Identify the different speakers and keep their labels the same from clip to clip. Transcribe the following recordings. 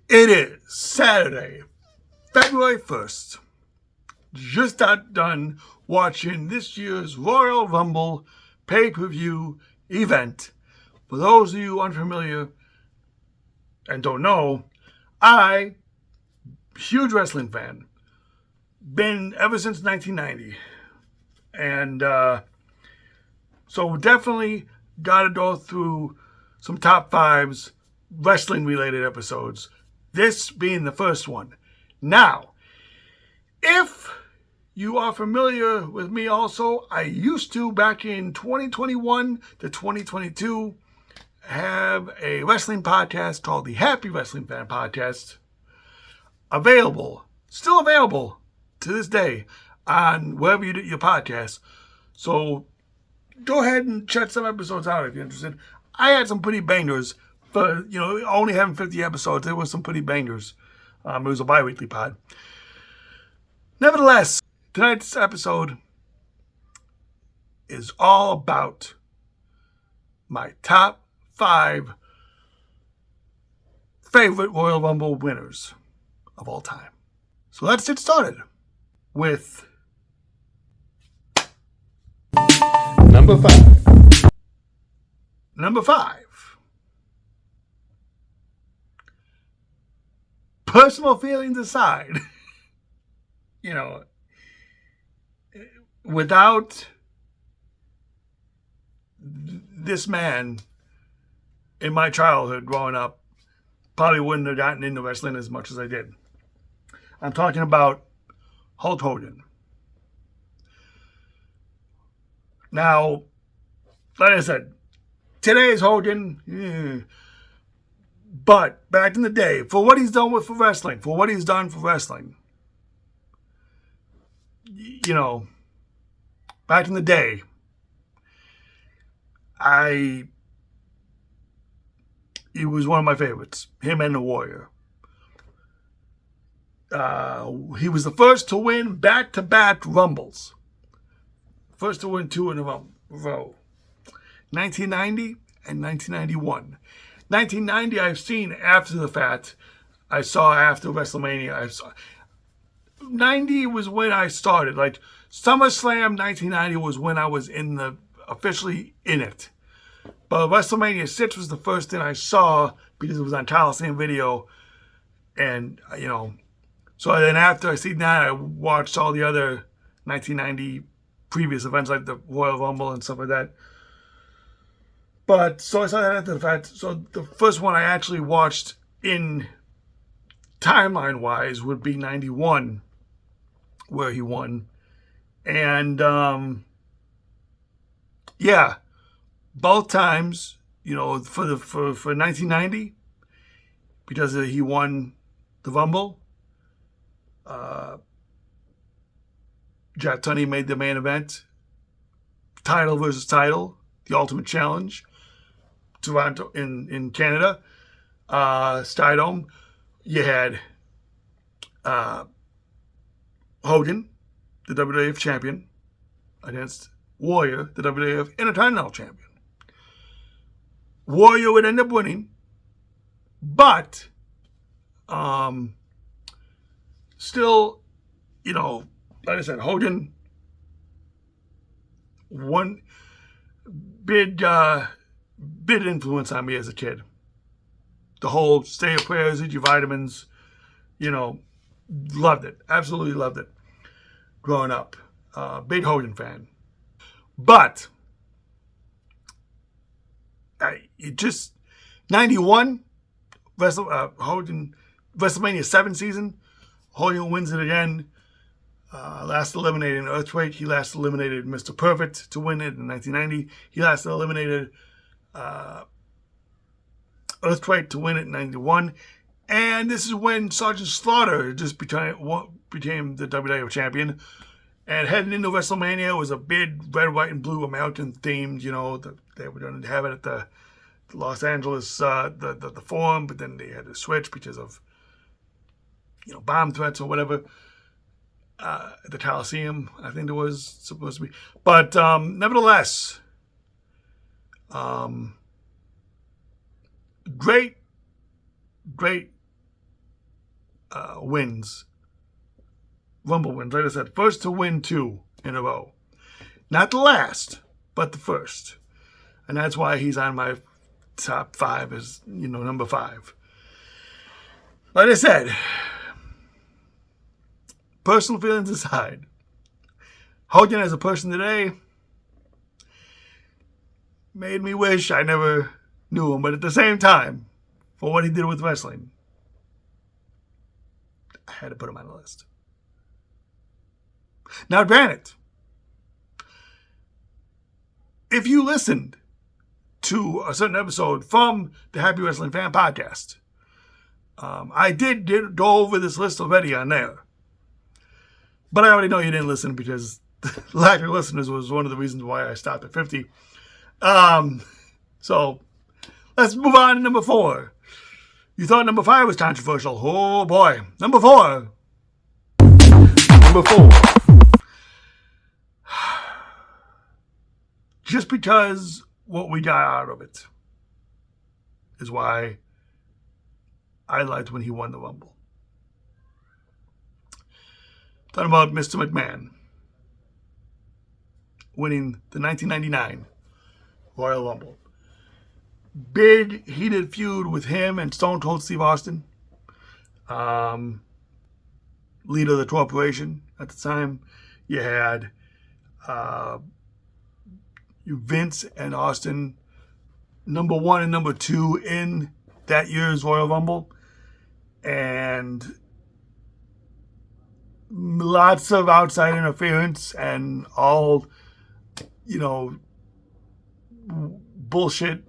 Speaker 1: It is Saturday, February 1st. Just got done watching this year's Royal Rumble pay-per-view event. For those of you unfamiliar and don't know, I, huge wrestling fan, been ever since 1990. And so definitely got to go through some top fives, wrestling-related episodes. This being the first one. Now, if you are familiar with me also, I used to, back in 2021 to 2022, have a wrestling podcast called the Happy Wrestling Fan Podcast. Still available to this day on wherever you do your podcast. So go ahead and check some episodes out if you're interested. I had some pretty bangers. For, only having 50 episodes, there were some pretty bangers. It was a bi-weekly pod. Nevertheless, tonight's episode is all about my top 5 favorite Royal Rumble winners of all time. So let's get started with
Speaker 2: Number 5.
Speaker 1: Number 5. Personal feelings aside, without this man in my childhood growing up, probably wouldn't have gotten into wrestling as much as I did. I'm talking about Hulk Hogan. Now, like I said, today's Hogan, but back in the day, for what he's done for wrestling, back in the day, he was one of my favorites, him and the Warrior. He was the first to win back-to-back Rumbles. First to win 2 in a row. 1990 and 1991. 1990 I've seen after the fact. I saw after WrestleMania. 90 was when I started. Like SummerSlam 1990 was when I was officially in it. But WrestleMania 6 was the first thing I saw because it was on Coliseum Video. And, so then after I see that, I watched all the other 1990 previous events like the Royal Rumble and stuff like that. But so I saw that after the fact. So the first one I actually watched in timeline-wise would be 91, where he won. And, both times, for 1990, because he won the Rumble, Jack Tunney made the main event, title versus title, the Ultimate Challenge, Toronto in Canada, Stardome. You had Hogan, the WWF champion, against Warrior, the WWF Intercontinental champion. Warrior would end up winning, but still, like I said, Hogan won. Big influence on me as a kid. The whole stay your prayers, eat your vitamins, loved it. Absolutely loved it. Growing up. Big Hogan fan. But, 91, Hogan, WrestleMania 7 season, Hogan wins it again. Last eliminated in Earthquake. He last eliminated Mr. Perfect to win it in 1990. He last eliminated Earthquake to win it in 91. And this is when Sergeant Slaughter just became the WWF champion. And heading into WrestleMania, it was a big red, white, and blue American themed. They were going to have it at the Los Angeles, the Forum, but then they had to switch because of, bomb threats or whatever. At the Coliseum, I think it was supposed to be. But nevertheless, great wins. Rumble wins. Like I said, first to win 2 in a row. Not the last, but the first. And that's why he's on my top 5 as, number 5. Like I said, personal feelings aside, Hogan as a person today made me wish I never knew him. But at the same time, for what he did with wrestling, I had to put him on the list. Now, granted, if you listened to a certain episode from the Happy Wrestling Fan Podcast, I did go over this list already on there. But I already know you didn't listen because the lack of listeners was one of the reasons why I stopped at 50. So let's move on to number 4. You thought number 5 was controversial. Oh boy. Number 4. Just because what we got out of it is why I liked when he won the Rumble. Talking about Mr. McMahon winning the 1999 Royal Rumble. Big heated feud with him and Stone Cold Steve Austin, leader of the corporation at the time. You had Vince and Austin, number 1 and number 2 in that year's Royal Rumble, and lots of outside interference and all, bullshit,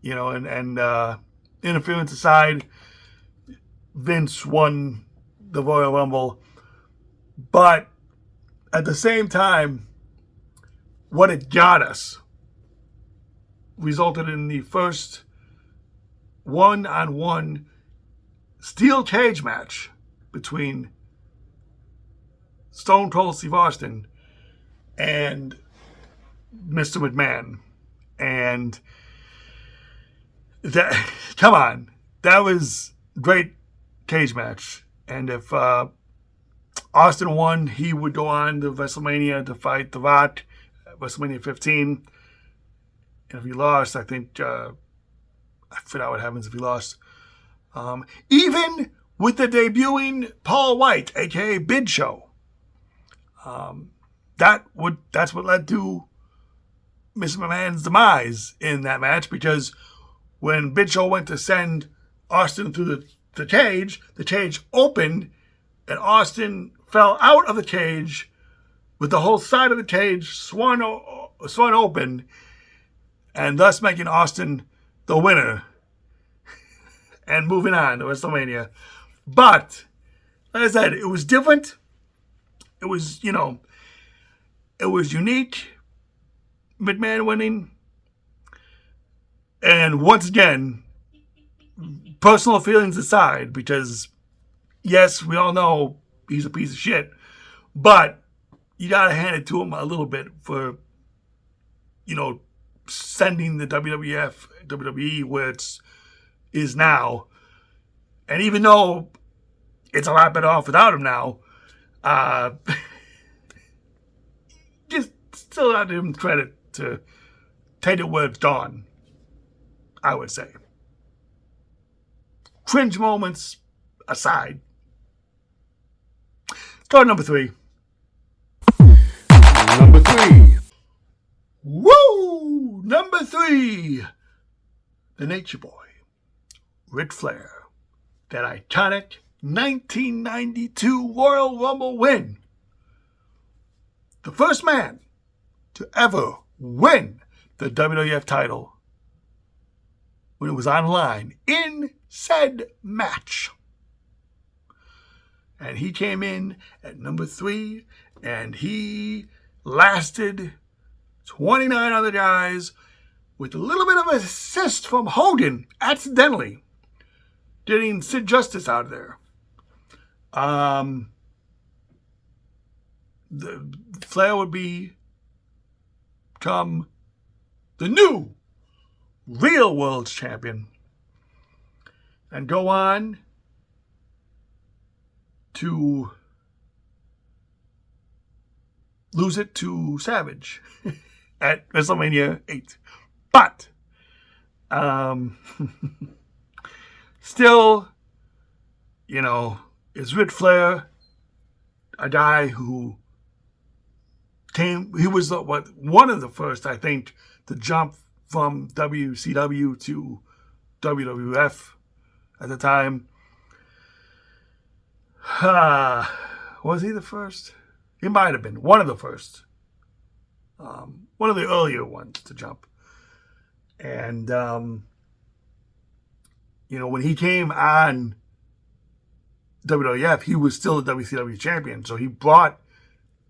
Speaker 1: and interference aside, Vince won the Royal Rumble. But at the same time, what it got us resulted in the first one-on-one steel cage match between Stone Cold Steve Austin and Mr. McMahon. And that, come on, that was a great cage match. And if Austin won, he would go on to WrestleMania to fight The Rock at WrestleMania 15. And if he lost, I think, I forgot what happens if he lost. Even with the debuting Paul White, aka Big Show, that's what led to Mr. McMahon's demise in that match, because when Big Show went to send Austin through the cage opened and Austin fell out of the cage with the whole side of the cage swung open, and thus making Austin the winner and moving on to WrestleMania. But, like I said, it was different. It was, it was unique. McMahon winning. And once again, personal feelings aside, because yes, we all know he's a piece of shit, but you gotta hand it to him a little bit for, sending the WWE where it is now. And even though it's a lot better off without him now, just still not give him credit to take it where it's gone, I would say. Cringe moments aside. Let's go to number 3.
Speaker 2: Number 3.
Speaker 1: Woo! Number 3. The Nature Boy, Ric Flair. That iconic 1992 Royal Rumble win. The first man to ever win the WWF title when it was on the line in said match. And he came in at number 3, and he lasted 29 other guys with a little bit of an assist from Hogan, accidentally getting Sid Justice out of there. The Flair would become the new real world champion. and go on to lose it to Savage at WrestleMania 8. But still, you know, is Ric Flair a guy who he was one of the first, I think, to jump from WCW to WWF at the time. Was he the first? He might have been one of the first. One of the earlier ones to jump. And, you know, when he came on WWF, he was still the WCW champion. So he brought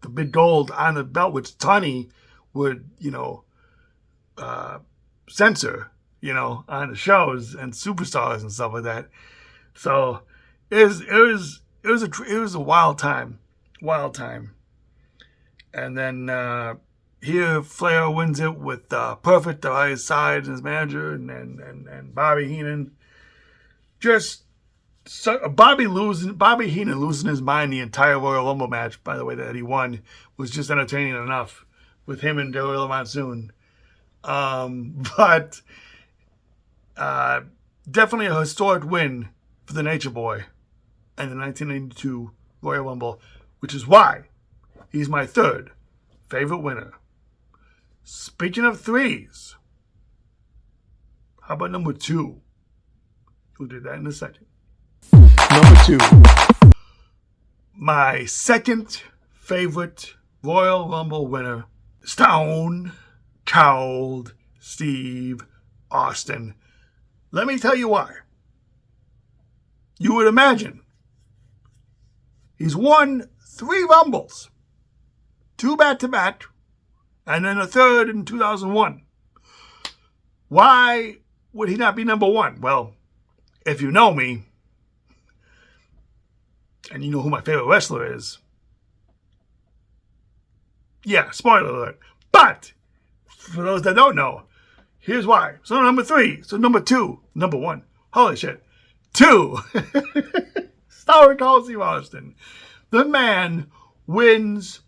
Speaker 1: the big gold on the belt, which Tony would, you know, censor, you know, on the shows and superstars and stuff like that. So it was a wild time. And then here Flair wins it with Perfect by his side and his manager and Bobby Heenan. Just Bobby Heenan losing his mind the entire Royal Rumble match, by the way, that he won, was just entertaining enough with him and Gorilla Monsoon. But definitely a historic win for the Nature Boy and the 1992 Royal Rumble, which is why he's my third favorite winner. Speaking of threes, how about number 2? We'll do that in a second.
Speaker 2: Number 2.
Speaker 1: My second favorite Royal Rumble winner, Stone Cold Steve Austin. Let me tell you why. You would imagine he's won 3 Rumbles, 2 back-to-back, and then a third in 2001. Why would he not be number 1? Well, if you know me, and you know who my favorite wrestler is, yeah, spoiler alert. But for those that don't know, here's why. So number 3. So number 2. Number 1. Holy shit. 2. Stone Cold Steve Austin. The man wins,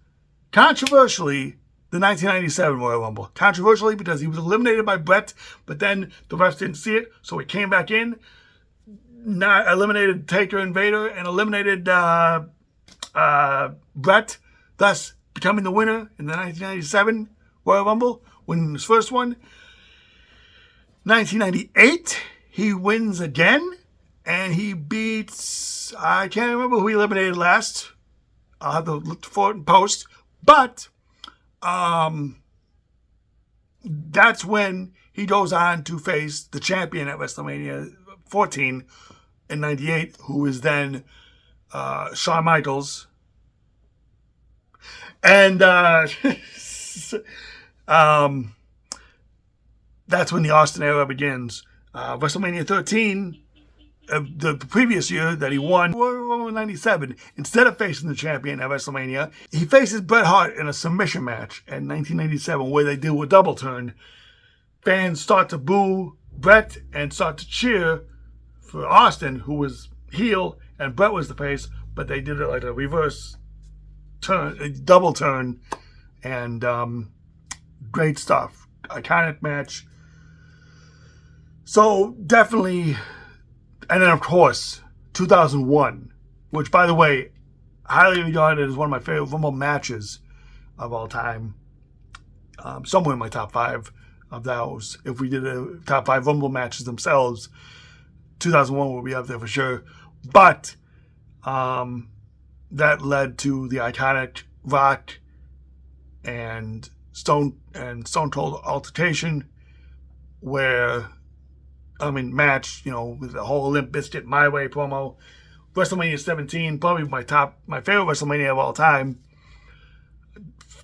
Speaker 1: controversially, the 1997 Royal Rumble. Controversially because he was eliminated by Bret, but then the refs didn't see it, so he came back in, not eliminated Taker and Vader, and eliminated Bret, thus becoming the winner in the 1997 Royal Rumble, winning his first one. 1998, he wins again, and he beats, I can't remember who he eliminated last. I'll have to look for it in post. But that's when he goes on to face the champion at WrestleMania 14 in 98, who is then Shawn Michaels. And that's when the Austin era begins. WrestleMania 13, the previous year that he won, 97, instead of facing the champion at WrestleMania, he faces Bret Hart in a submission match in 1997 where they do a double turn. Fans start to boo Bret and start to cheer for Austin, who was heel, and Bret was the face, but they did it like a reverse turn, a double turn, and great stuff. Iconic match. So definitely, and then of course 2001, which by the way, highly regarded as one of my favorite Rumble matches of all time. Somewhere in my top 5 of those. If we did a top 5 Rumble matches themselves, 2001 will be up there for sure. But that led to the iconic Rock and Stone Cold altercation, match, with the whole Limp Bizkit My Way promo. WrestleMania 17, probably my favorite WrestleMania of all time.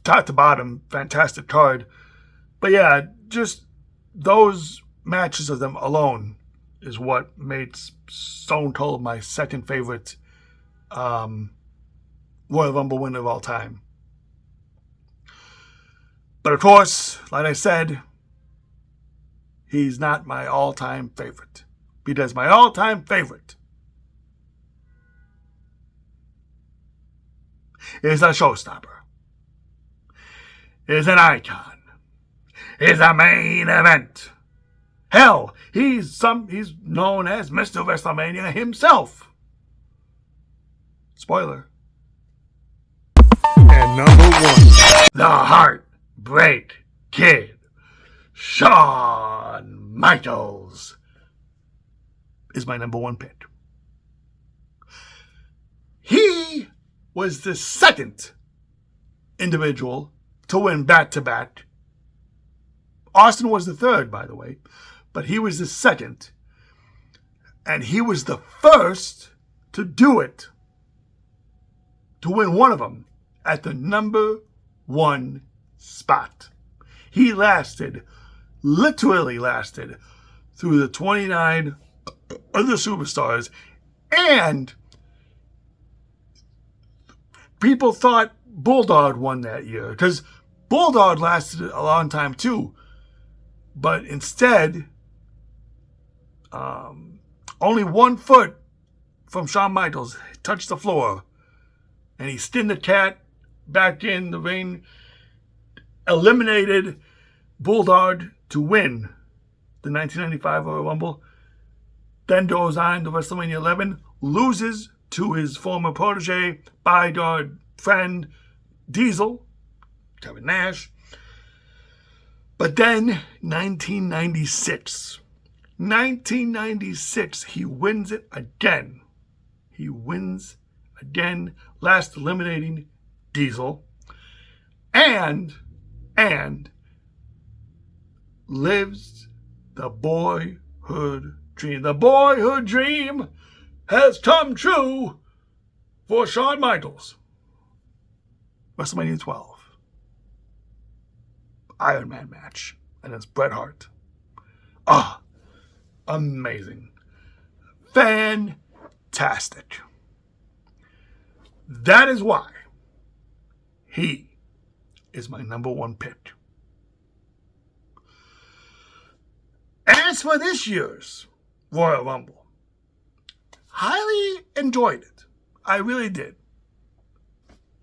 Speaker 1: Top to bottom, fantastic card. But yeah, just those matches of them alone is what made Stone Cold my second favorite Royal Rumble winner of all time. But of course, like I said, he's not my all-time favorite. because my all-time favorite is a showstopper, is an icon, is a main event. Hell, he's known as Mr. WrestleMania himself. Spoiler.
Speaker 2: And number 1.
Speaker 1: The Heartbreak Kid, Shawn Michaels, is my number 1 pick. He was the second individual to win back-to-back. Austin was the third, by the way, but he was the second. And he was the first to do it, to win one of them at the number 1 spot. He literally lasted through the 29 other superstars, and people thought Bulldog won that year because Bulldog lasted a long time too, but instead, only 1 foot from Shawn Michaels touched the floor, and he skinned the cat back in the ring, eliminated Bulldog to win the 1995 Royal Rumble, then goes on to WrestleMania 11, loses to his former protege, bodyguard friend, Diesel, Kevin Nash. But then, 1996, he wins it again. He wins again, last eliminating Diesel, and lives the boyhood dream. The boyhood dream has come true for Shawn Michaels. WrestleMania 12. Iron Man match. And it's Bret Hart. Amazing. Fantastic. That is why he is my number 1 pick. As for this year's Royal Rumble, highly enjoyed it. I really did.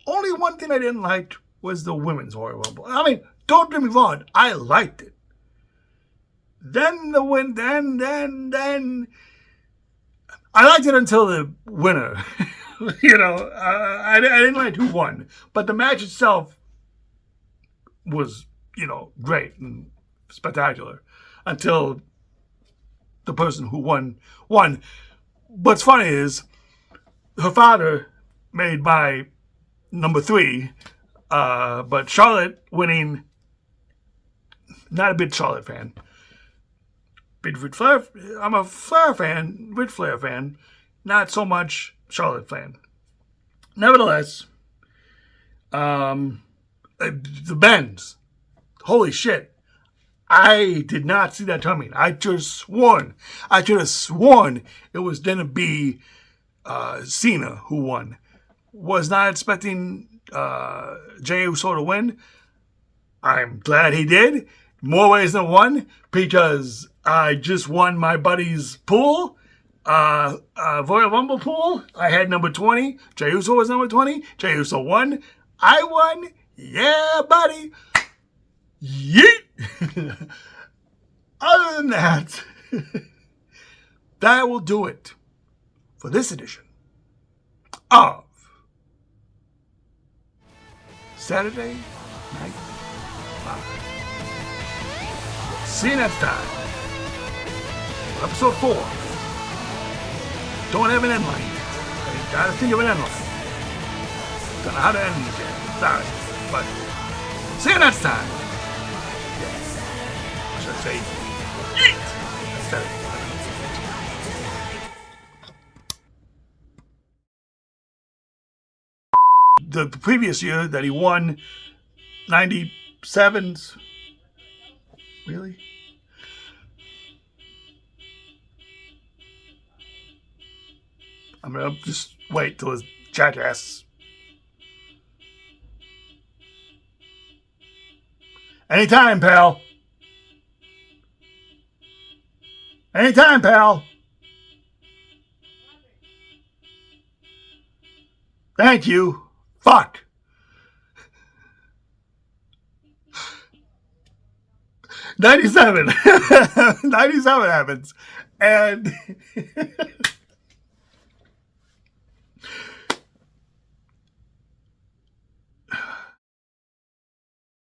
Speaker 1: Only one thing I didn't like was the women's Royal Rumble. I mean, don't get me wrong, I liked it. Then I liked it until the winner. I didn't like who won, but the match itself was, great and spectacular until the person who won. What's funny is her father made my number 3, but Charlotte winning. Not a big Charlotte fan. Big Ric Flair. I'm a Flair fan, Ric Flair fan. Not so much Charlotte fan. Nevertheless, the Bends. Holy shit. I did not see that coming. I could have sworn it was going to be Cena who won. Was not expecting Jey Uso to win. I'm glad he did. More ways than one, because I just won my buddy's pool, Royal Rumble pool. I had number 20. Jey Uso was number 20. Jey Uso won. I won. Yeah, buddy. Yeet. Other than that, that will do it for this edition of Saturday Night Live. See you next time. Episode 4. Don't have an end line yet. I gotta think of an end line. Don't know how to end these yet. Sorry. But see you next time. Yes. I should say eat instead of the previous year that he won 97's. Really? I'm gonna just wait till his jackass. Anytime, pal. Anytime, pal. Thank you. Fuck. 97. 97 happens. And